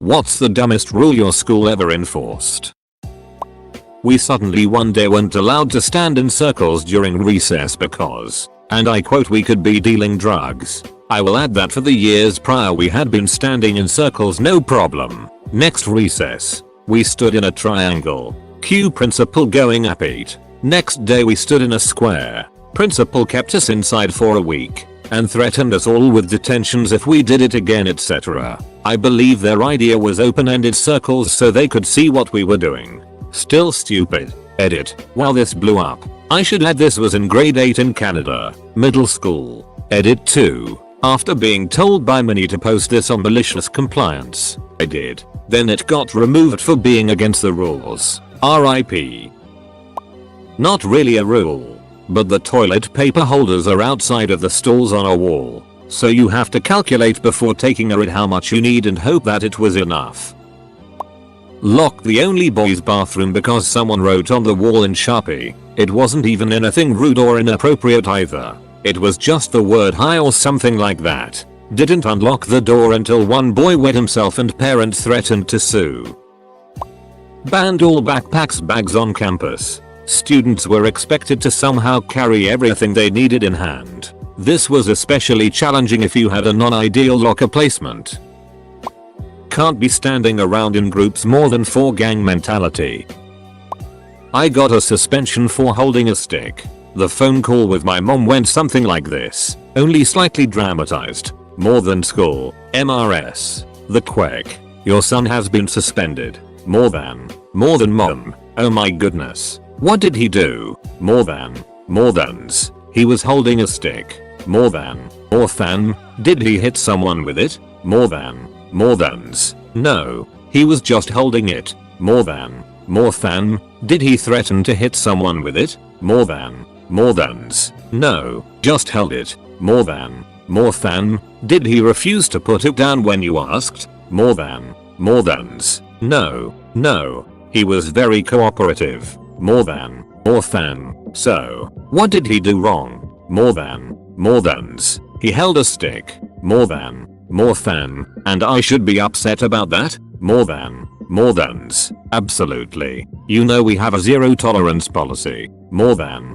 What's the dumbest rule your school ever enforced? We suddenly one day weren't allowed to stand in circles during recess because, and I quote, we could be dealing drugs. I will add that for the years prior we had been standing in circles no problem. Next recess, we stood in a triangle. Cue principal going up 8. Next day we stood in a square. Principal kept us inside for a week and threatened us all with detentions if we did it again, etc. I believe their idea was open-ended circles so they could see what we were doing. Still stupid. Edit. While this blew up, I should add this was in grade 8 in Canada, middle school. Edit 2. After being told by many to post this on malicious compliance, I did. Then it got removed for being against the rules. RIP. Not really a rule, but the toilet paper holders are outside of the stalls on a wall, so you have to calculate before taking a read how much you need and hope that it was enough. Locked the only boys' bathroom because someone wrote on the wall in Sharpie. It wasn't even anything rude or inappropriate either. It was just the word hi or something like that. Didn't unlock the door until one boy wet himself and parents threatened to sue. Banned all backpacks bags on campus. Students were expected to somehow carry everything they needed in hand. This was especially challenging if you had a non-ideal locker placement. Can't be standing around in groups more than 4 gang mentality. I got a suspension for holding a stick. The phone call with my mom went something like this, only slightly dramatized. More than school. MRS. The quack. Your son has been suspended. More than mom. Oh my goodness. What did he do? More thans. He was holding a stick. More than. Did he hit someone with it? More thans. No. He was just holding it. More than. Did he threaten to hit someone with it? More thans. No. Just held it. More than. Did he refuse to put it down when you asked? More thans. No. He was very cooperative. More than. So, what did he do wrong? More thans. He held a stick. More than. And I should be upset about that? More thans. Absolutely. You know we have a zero tolerance policy. More than.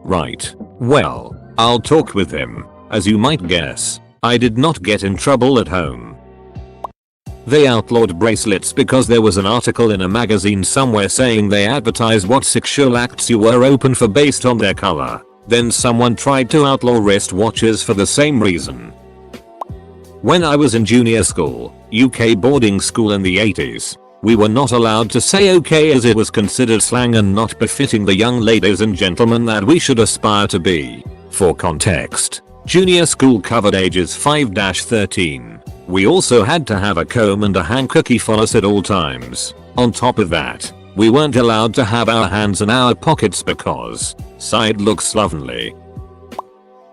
Right. Well, I'll talk with him. As you might guess, I did not get in trouble at home. They outlawed bracelets because there was an article in a magazine somewhere saying they advertise what sexual acts you were open for based on their color. Then someone tried to outlaw wristwatches for the same reason. When I was in junior school, UK boarding school in the 80s, we were not allowed to say okay as it was considered slang and not befitting the young ladies and gentlemen that we should aspire to be. For context, junior school covered ages 5-13. We also had to have a comb and a handkerchief on us at all times. On top of that, we weren't allowed to have our hands in our pockets because side looks slovenly.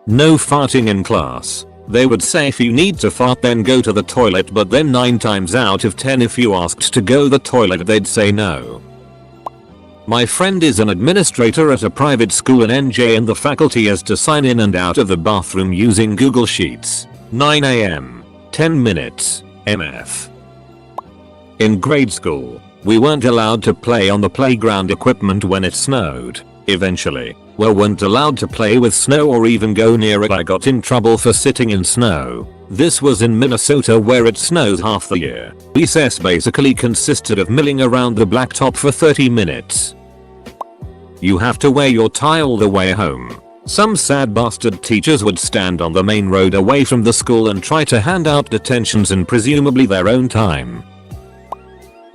No farting in class. They would say if you need to fart then go to the toilet, but then 9 times out of 10 if you asked to go to the toilet they'd say no. My friend is an administrator at a private school in NJ and the faculty has to sign in and out of the bathroom using Google Sheets. 9 AM. 10 minutes. MF. In grade school, we weren't allowed to play on the playground equipment when it snowed. Eventually, we weren't allowed to play with snow or even go near it. I got in trouble for sitting in snow. This was in Minnesota where it snows half the year. Recess basically consisted of milling around the blacktop for 30 minutes. You have to wear your tie all the way home. Some sad bastard teachers would stand on the main road away from the school and try to hand out detentions in presumably their own time.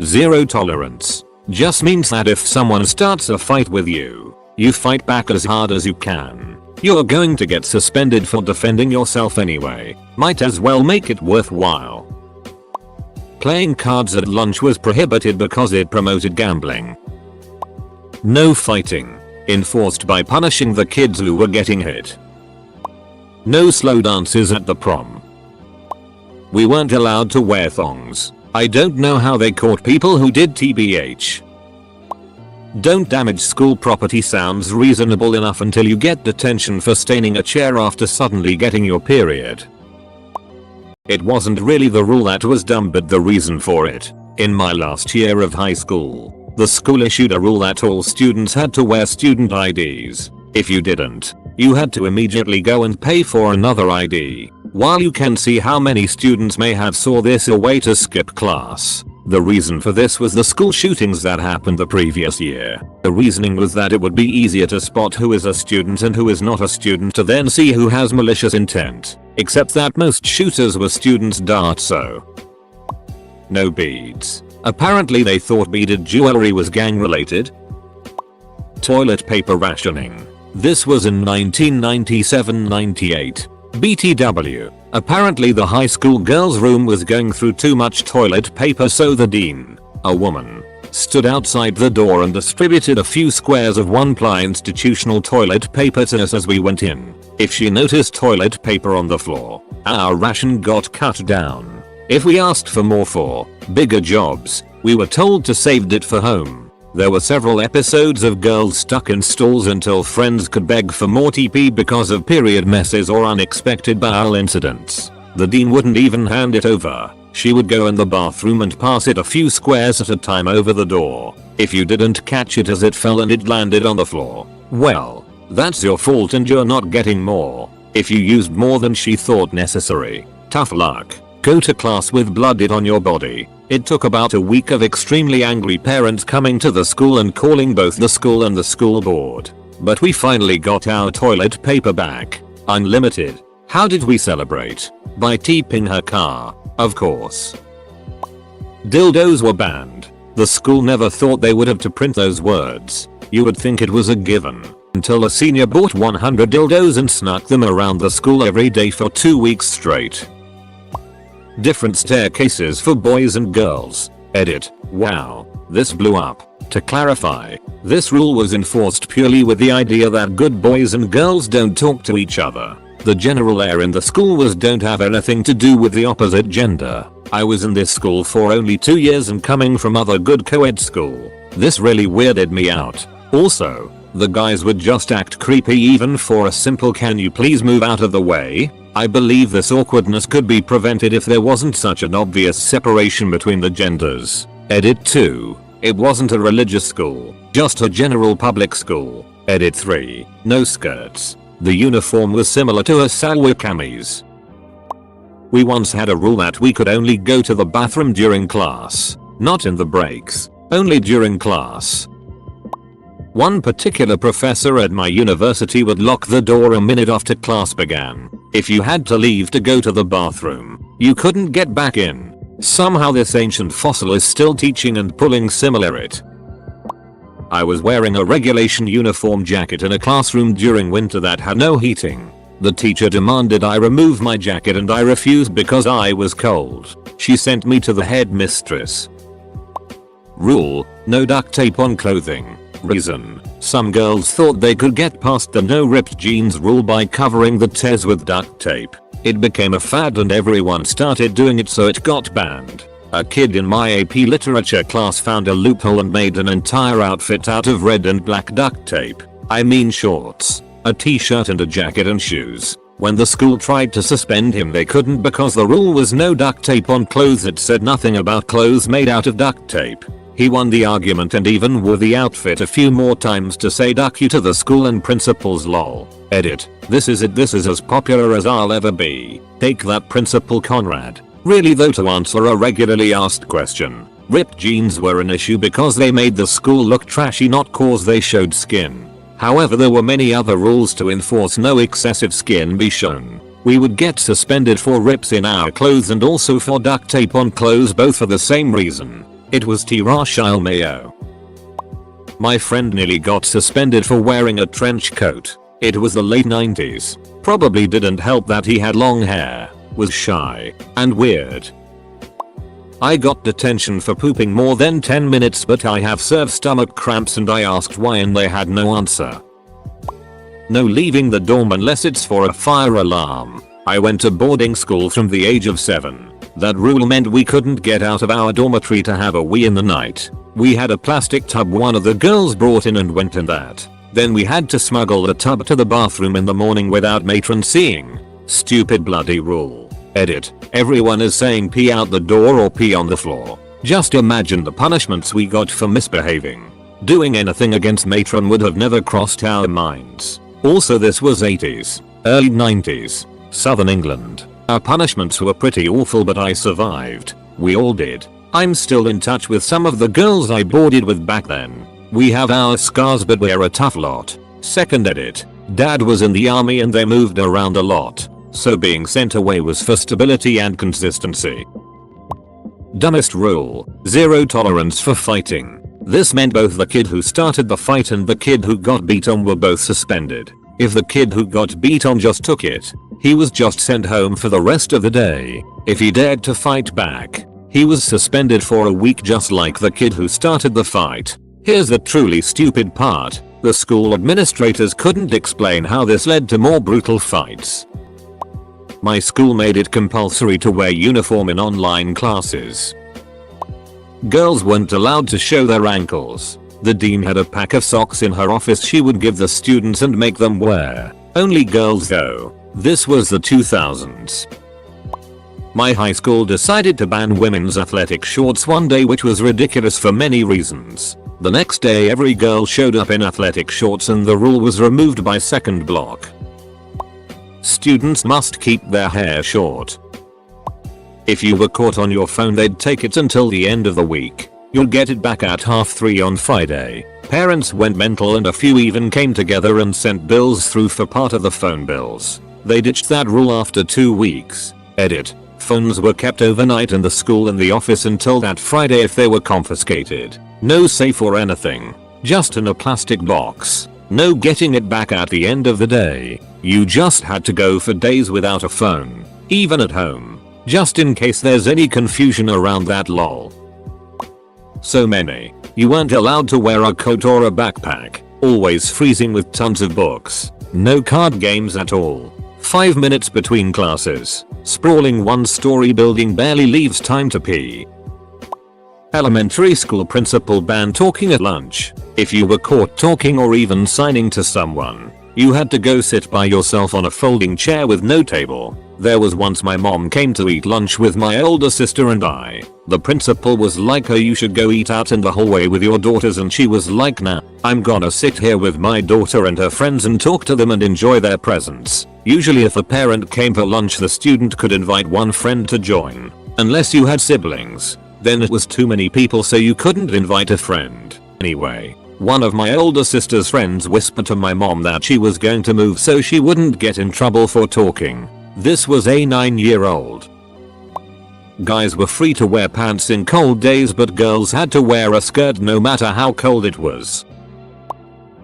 Zero tolerance just means that if someone starts a fight with you, you fight back as hard as you can. You're going to get suspended for defending yourself anyway. Might as well make it worthwhile. Playing cards at lunch was prohibited because it promoted gambling. No fighting. Enforced by punishing the kids who were getting hit. No slow dances at the prom. We weren't allowed to wear thongs. I don't know how they caught people who did TBH. Don't damage school property sounds reasonable enough until you get detention for staining a chair after suddenly getting your period. It wasn't really the rule that was dumb but the reason for it. In my last year of high school, the school issued a rule that all students had to wear student IDs. If you didn't, you had to immediately go and pay for another ID. While you can see how many students may have saw this a way to skip class, the reason for this was the school shootings that happened the previous year. The reasoning was that it would be easier to spot who is a student and who is not a student to then see who has malicious intent. Except that most shooters were students. So no beads. Apparently they thought beaded jewelry was gang related. Toilet paper rationing. This was in 1997-98. BTW. Apparently the high school girls' room was going through too much toilet paper, so the dean, a woman, stood outside the door and distributed a few squares of one-ply institutional toilet paper to us as we went in. If she noticed toilet paper on the floor, our ration got cut down. If we asked for more for bigger jobs, we were told to save it for home. There were several episodes of girls stuck in stalls until friends could beg for more TP because of period messes or unexpected bowel incidents. The dean wouldn't even hand it over. She would go in the bathroom and pass it a few squares at a time over the door. If you didn't catch it as it fell and it landed on the floor, well, that's your fault and you're not getting more. If you used more than she thought necessary, tough luck. Go to class with blood on your body. It took about a week of extremely angry parents coming to the school and calling both the school and the school board. But we finally got our toilet paper back. Unlimited. How did we celebrate? By TPing her car, of course. Dildos were banned. The school never thought they would have to print those words. You would think it was a given. Until a senior bought 100 dildos and snuck them around the school every day for 2 weeks straight. Different staircases for boys and girls. Edit. Wow, this blew up. To clarify, this rule was enforced purely with the idea that good boys and girls don't talk to each other. The general air in the school was don't have anything to do with the opposite gender. I was in this school for only 2 years and coming from other good co-ed school, this really weirded me out. Also, the guys would just act creepy even for a simple "can you please move out of the way?" I believe this awkwardness could be prevented if there wasn't such an obvious separation between the genders. Edit 2. It wasn't a religious school, just a general public school. Edit 3. No skirts. The uniform was similar to a salwar camis. We once had a rule that we could only go to the bathroom during class, not in the breaks, only during class. One particular professor at my university would lock the door a minute after class began. If you had to leave to go to the bathroom, you couldn't get back in. Somehow this ancient fossil is still teaching and pulling similar it. I was wearing a regulation uniform jacket in a classroom during winter that had no heating. The teacher demanded I remove my jacket and I refused because I was cold. She sent me to the headmistress. Rule: no duct tape on clothing. Reason: some girls thought they could get past the no ripped jeans rule by covering the tears with duct tape. It became a fad and everyone started doing it, so it got banned. A kid in my AP literature class found a loophole and made an entire outfit out of red and black duct tape. I mean shorts, a t-shirt and a jacket and shoes. When the school tried to suspend him they couldn't because the rule was no duct tape on clothes. It said nothing about clothes made out of duct tape. He won the argument and even wore the outfit a few more times to say "duck you" to the school and principals. Lol. Edit. This is it. This is as popular as I'll ever be. Take that, Principal Conrad. Really though, to answer a regularly asked question, ripped jeans were an issue because they made the school look trashy, not cause they showed skin. However, there were many other rules to enforce no excessive skin be shown. We would get suspended for rips in our clothes and also for duct tape on clothes, both for the same reason. It was Tirachile Mayo. My friend nearly got suspended for wearing a trench coat. It was the late 90s. Probably didn't help that he had long hair, was shy, and weird. I got detention for pooping more than 10 minutes, but I have severe stomach cramps and I asked why and they had no answer. No leaving the dorm unless it's for a fire alarm. I went to boarding school from the age of 7. That rule meant we couldn't get out of our dormitory to have a wee in the night. We had a plastic tub one of the girls brought in and went in that. Then we had to smuggle the tub to the bathroom in the morning without matron seeing. Stupid bloody rule. Edit. Everyone is saying pee out the door or pee on the floor. Just imagine the punishments we got for misbehaving. Doing anything against matron would have never crossed our minds. Also, this was 80s, early 90s, Southern England. Our punishments were pretty awful, but I survived. We all did. I'm still in touch with some of the girls I boarded with back then. We have our scars, but we're a tough lot. Second edit. Dad was in the army and they moved around a lot, so being sent away was for stability and consistency. Dumbest rule. Zero tolerance for fighting. This meant both the kid who started the fight and the kid who got beat on were both suspended. If the kid who got beat on just took it, he was just sent home for the rest of the day. If he dared to fight back, he was suspended for a week, just like the kid who started the fight. Here's the truly stupid part. The school administrators couldn't explain how this led to more brutal fights. My school made it compulsory to wear uniform in online classes. Girls weren't allowed to show their ankles. The dean had a pack of socks in her office she would give the students and make them wear. Only girls though. This was the 2000s. My high school decided to ban women's athletic shorts one day, which was ridiculous for many reasons. The next day every girl showed up in athletic shorts and the rule was removed by second block. Students must keep their hair short. If you were caught on your phone, they'd take it until the end of the week. You'll get it back at 3:30 on Friday. Parents went mental and a few even came together and sent bills through for part of the phone bills. They ditched that rule after 2 weeks. Edit. Phones were kept overnight in the school and the office until that Friday if they were confiscated. No safe or anything. Just in a plastic box. No getting it back at the end of the day. You just had to go for days without a phone. Even at home. Just in case there's any confusion around that, lol. So many. You weren't allowed to wear a coat or a backpack. Always freezing with tons of books. No card games at all. 5 minutes between classes. Sprawling one-story building barely leaves time to pee. Elementary school principal banned talking at lunch. If you were caught talking or even signing to someone, you had to go sit by yourself on a folding chair with no table. There was once my mom came to eat lunch with my older sister and I. The principal was like, "Oh, you should go eat out in the hallway with your daughters," and she was like, "Nah, I'm gonna sit here with my daughter and her friends and talk to them and enjoy their presence." Usually if a parent came for lunch, the student could invite one friend to join. Unless you had siblings. Then it was too many people, so you couldn't invite a friend. Anyway, one of my older sister's friends whispered to my mom that she was going to move so she wouldn't get in trouble for talking. This was a 9-year-old. Guys were free to wear pants in cold days, but girls had to wear a skirt no matter how cold it was.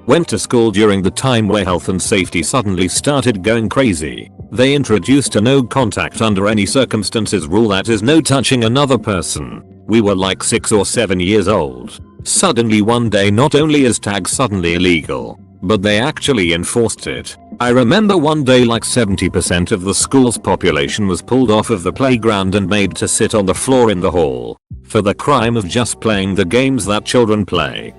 Went to school during the time where health and safety suddenly started going crazy. They introduced a no contact under any circumstances rule, that is no touching another person. We were like 6 or 7 years old. Suddenly one day, not only is tag suddenly illegal, but they actually enforced it. I remember one day like 70% of the school's population was pulled off of the playground and made to sit on the floor in the hall for the crime of just playing the games that children play.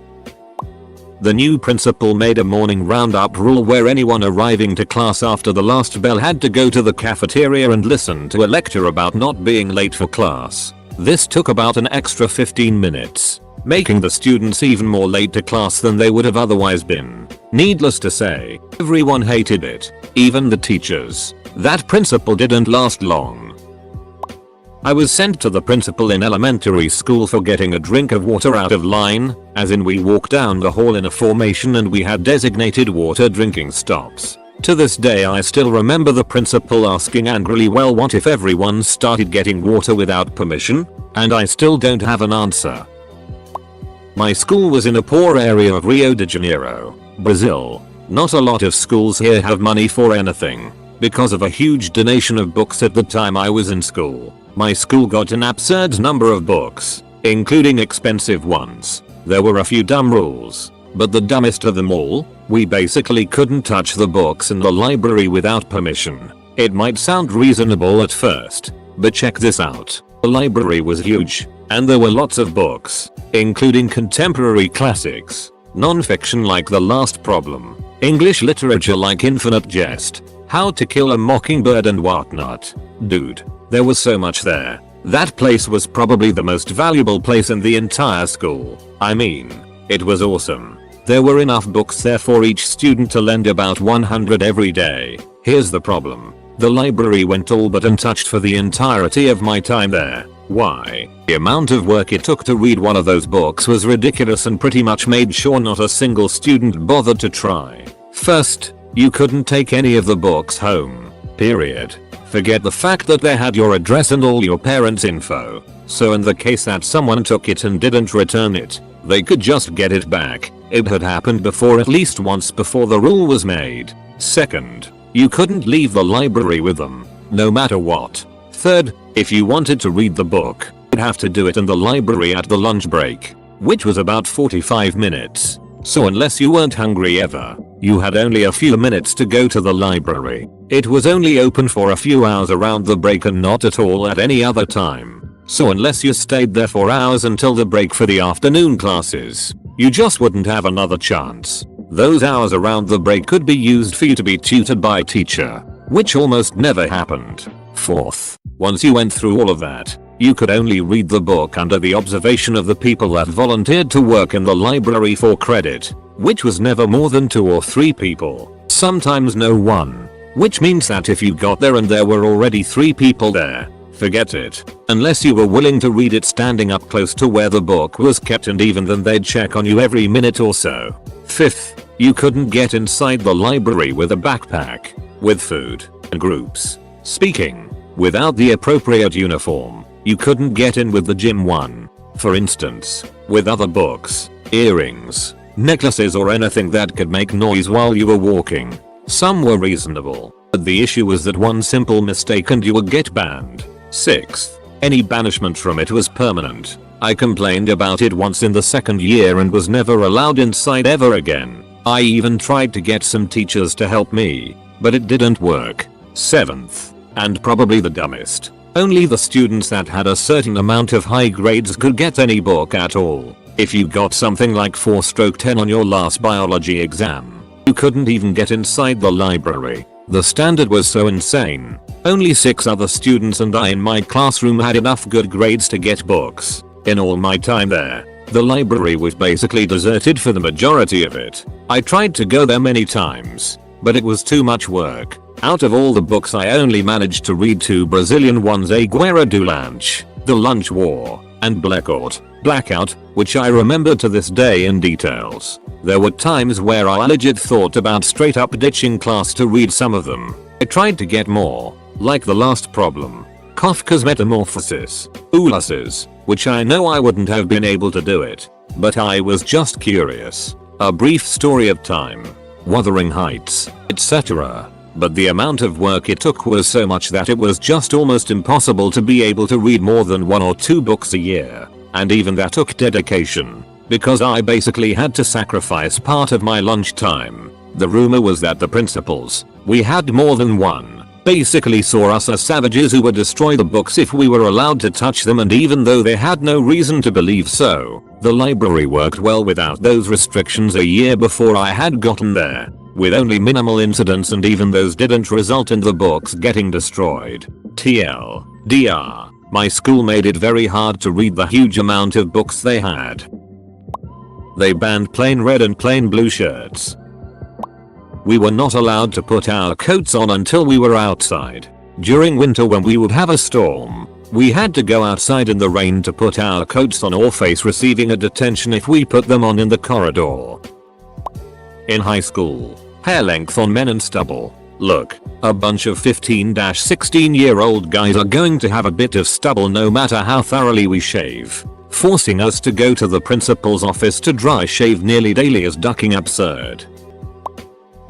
The new principal made a morning roundup rule where anyone arriving to class after the last bell had to go to the cafeteria and listen to a lecture about not being late for class. This took about an extra 15 minutes, making the students even more late to class than they would have otherwise been. Needless to say, everyone hated it, even the teachers. That principal didn't last long. I was sent to the principal in elementary school for getting a drink of water out of line, as in we walked down the hall in a formation and we had designated water drinking stops. To this day I still remember the principal asking angrily, "Well, what if everyone started getting water without permission?" And I still don't have an answer. My school was in a poor area of Rio de Janeiro, Brazil. Not a lot of schools here have money for anything, because of a huge donation of books at the time I was in school. My school got an absurd number of books, including expensive ones. There were a few dumb rules, but the dumbest of them all, we basically couldn't touch the books in the library without permission. It might sound reasonable at first, but check this out. The library was huge, and there were lots of books, including contemporary classics, non-fiction like The Last Problem, English literature like Infinite Jest, How to Kill a Mockingbird and whatnot. Dude, there was so much there. That place was probably the most valuable place in the entire school. I mean, it was awesome. There were enough books there for each student to lend about 100 every day. Here's the problem. The library went all but untouched for the entirety of my time there. Why? The amount of work it took to read one of those books was ridiculous and pretty much made sure not a single student bothered to try. First, you couldn't take any of the books home. Period. Forget the fact that they had your address and all your parents' info. So in the case that someone took it and didn't return it, they could just get it back. It had happened before at least once before the rule was made. Second, you couldn't leave the library with them, no matter what. Third, if you wanted to read the book, you'd have to do it in the library at the lunch break, which was about 45 minutes. So unless you weren't hungry ever, you had only a few minutes to go to the library. It was only open for a few hours around the break and not at all at any other time. So unless you stayed there for hours until the break for the afternoon classes, you just wouldn't have another chance. Those hours around the break could be used for you to be tutored by a teacher, which almost never happened. Fourth, once you went through all of that, you could only read the book under the observation of the people that volunteered to work in the library for credit, which was never more than 2 or 3 people, sometimes no one. Which means that if you got there and there were already 3 people there, forget it. Unless you were willing to read it standing up close to where the book was kept, and even then they'd check on you every minute or so. Fifth, you couldn't get inside the library with a backpack, with food, and groups speaking, without the appropriate uniform. You couldn't get in with the gym one, for instance, with other books, earrings, necklaces or anything that could make noise while you were walking. Some were reasonable, but the issue was that one simple mistake and you would get banned. Sixth, any banishment from it was permanent. I complained about it once in the second year and was never allowed inside ever again. I even tried to get some teachers to help me, but it didn't work. Seventh, and probably the dumbest, only the students that had a certain amount of high grades could get any book at all. If you got something like 4/10 on your last biology exam, you couldn't even get inside the library. The standard was so insane. Only 6 other students and I in my classroom had enough good grades to get books. In all my time there, the library was basically deserted for the majority of it. I tried to go there many times, but it was too much work. Out of all the books I only managed to read 2 Brazilian ones, A Guerra do Lanche, The Lunch War, and Blackout, which I remember to this day in details. There were times where I legit thought about straight up ditching class to read some of them. I tried to get more, like The Last Problem, Kafka's Metamorphosis, Ulysses, which I know I wouldn't have been able to do it, but I was just curious. A Brief Story of Time, Wuthering Heights, etc. But the amount of work it took was so much that it was just almost impossible to be able to read more than 1 or 2 books a year. And even that took dedication, because I basically had to sacrifice part of my lunch time. The rumor was that the principals, we had more than one, basically saw us as savages who would destroy the books if we were allowed to touch them, and even though they had no reason to believe so, the library worked well without those restrictions a year before I had gotten there, with only minimal incidents, and even those didn't result in the books getting destroyed. TLDR, my school made it very hard to read the huge amount of books they had. They banned plain red and plain blue shirts. We were not allowed to put our coats on until we were outside. During winter when we would have a storm, we had to go outside in the rain to put our coats on or face receiving a detention if we put them on in the corridor. In high school, hair length on men and stubble. Look, a bunch of 15-16-year-old guys are going to have a bit of stubble no matter how thoroughly we shave. Forcing us to go to the principal's office to dry shave nearly daily is ducking absurd.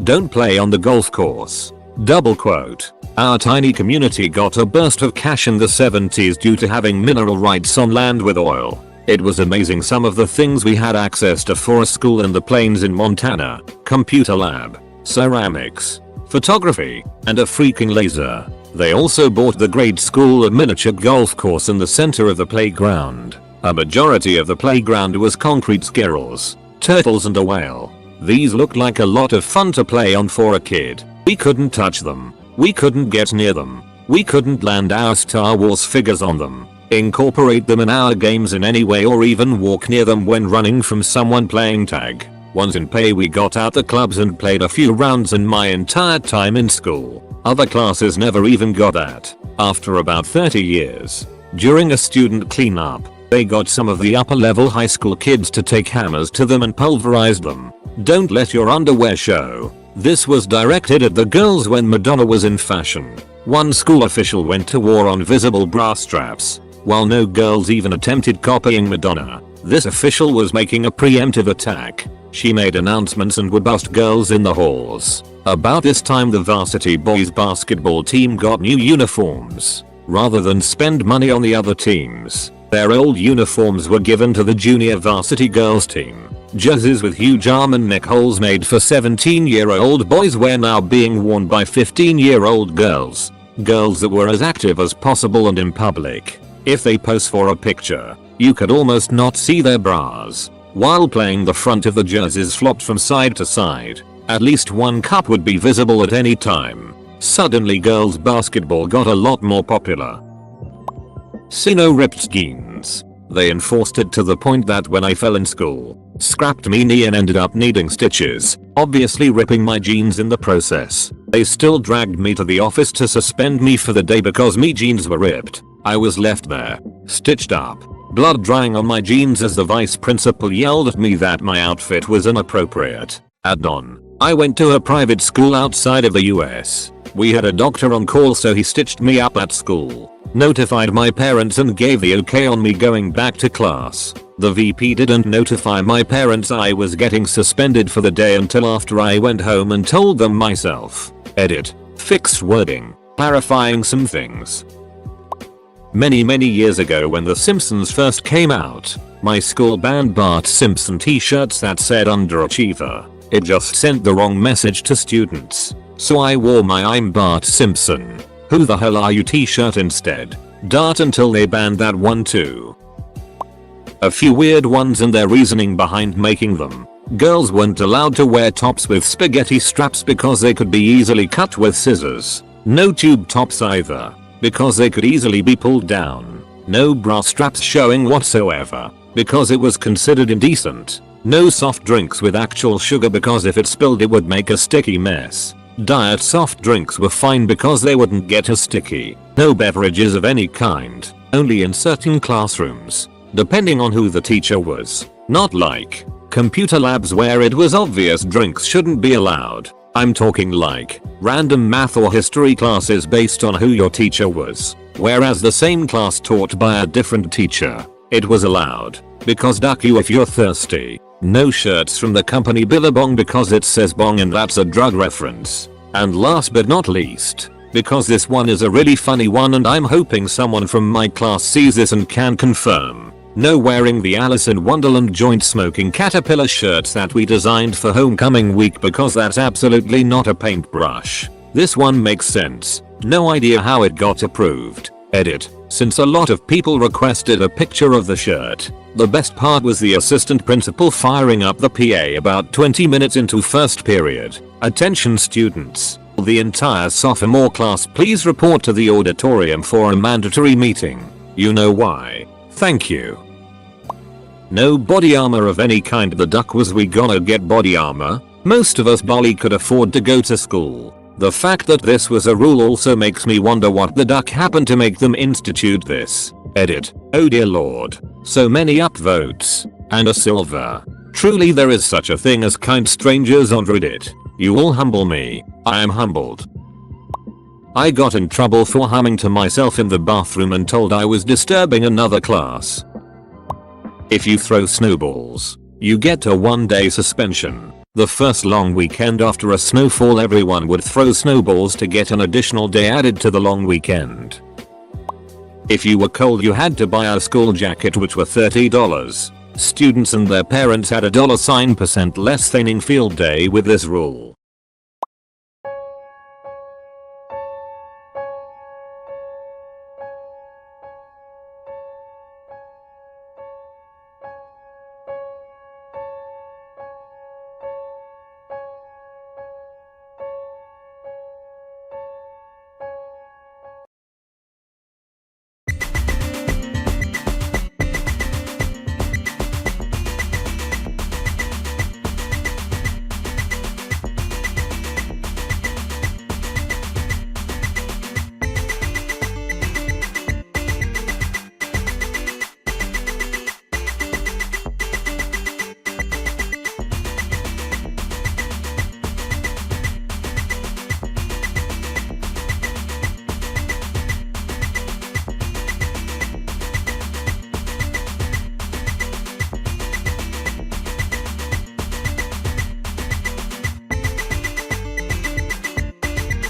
Don't play on the golf course. Double quote. Our tiny community got a burst of cash in the 70s due to having mineral rights on land with oil. It was amazing some of the things we had access to for a school in the plains in Montana: computer lab, ceramics, photography, and a freaking laser. They also bought the grade school a miniature golf course in the center of the playground. A majority of the playground was concrete squirrels, turtles, and a whale. These looked like a lot of fun to play on for a kid. We couldn't touch them. We couldn't get near them. We couldn't land our Star Wars figures on them, incorporate them in our games in any way, or even walk near them when running from someone playing tag. Once in pay we got out the clubs and played a few rounds in my entire time in school. Other classes never even got that. After about 30 years, during a student cleanup, they got some of the upper level high school kids to take hammers to them and pulverize them. Don't let your underwear show. This was directed at the girls when Madonna was in fashion. One school official went to war on visible bra straps, while no girls even attempted copying Madonna. This official was making a preemptive attack. She made announcements and would bust girls in the halls. About this time the varsity boys basketball team got new uniforms. Rather than spend money on the other teams, their old uniforms were given to the junior varsity girls team. Jerseys with huge arm and neck holes made for 17-year-old boys were now being worn by 15-year-old girls. Girls that were as active as possible and in public. If they pose for a picture, you could almost not see their bras. While playing, the front of the jerseys flopped from side to side. At least one cup would be visible at any time. Suddenly girls basketball got a lot more popular. See no ripped jeans. They enforced it to the point that when I fell in school, scrapped me knee and ended up needing stitches, obviously ripping my jeans in the process. They still dragged me to the office to suspend me for the day because me jeans were ripped. I was left there, stitched up, blood drying on my jeans as the vice principal yelled at me that my outfit was inappropriate. Add on, I went to a private school outside of the US. We had a doctor on call, so he stitched me up at school, notified my parents and gave the okay on me going back to class. The VP didn't notify my parents I was getting suspended for the day until after I went home and told them myself. Edit. Fixed wording. Clarifying some things. Many years ago when The Simpsons first came out, my school banned Bart Simpson t-shirts that said underachiever. It just sent the wrong message to students. So I wore my I'm Bart Simpson, who the hell are you t-shirt instead. Dart until they banned that one too. A few weird ones and their reasoning behind making them. Girls weren't allowed to wear tops with spaghetti straps because they could be easily cut with scissors. No tube tops either, because they could easily be pulled down. No bra straps showing whatsoever, because it was considered indecent. No soft drinks with actual sugar because if it spilled it would make a sticky mess. Diet soft drinks were fine because they wouldn't get as sticky. No beverages of any kind, only in certain classrooms, depending on who the teacher was. Not like computer labs where it was obvious drinks shouldn't be allowed. I'm talking like random math or history classes based on who your teacher was. Whereas the same class taught by a different teacher, it was allowed. Because duck you if you're thirsty. No shirts from the company Billabong because it says bong and that's a drug reference. And last but not least, because this one is a really funny one and I'm hoping someone from my class sees this and can confirm. No wearing the Alice in Wonderland joint smoking caterpillar shirts that we designed for homecoming week because that's absolutely not a paintbrush. This one makes sense. No idea how it got approved. Edit. Since a lot of people requested a picture of the shirt, the best part was the assistant principal firing up the PA about 20 minutes into first period. Attention students. The entire sophomore class please report to the auditorium for a mandatory meeting. You know why. Thank you. No body armor of any kind. The duck was we gonna get body armor? Most of us barely could afford to go to school. The fact that this was a rule also makes me wonder what the duck happened to make them institute this. Edit. Oh dear lord. So many upvotes. And a silver. Truly there is such a thing as kind strangers on Reddit. You all humble me. I am humbled. I got in trouble for humming to myself in the bathroom and told I was disturbing another class. If you throw snowballs, you get a 1-day suspension. The first long weekend after a snowfall everyone would throw snowballs to get an additional day added to the long weekend. If you were cold you had to buy a school jacket which were $30. Students and their parents had a $% less thaning field day with this rule.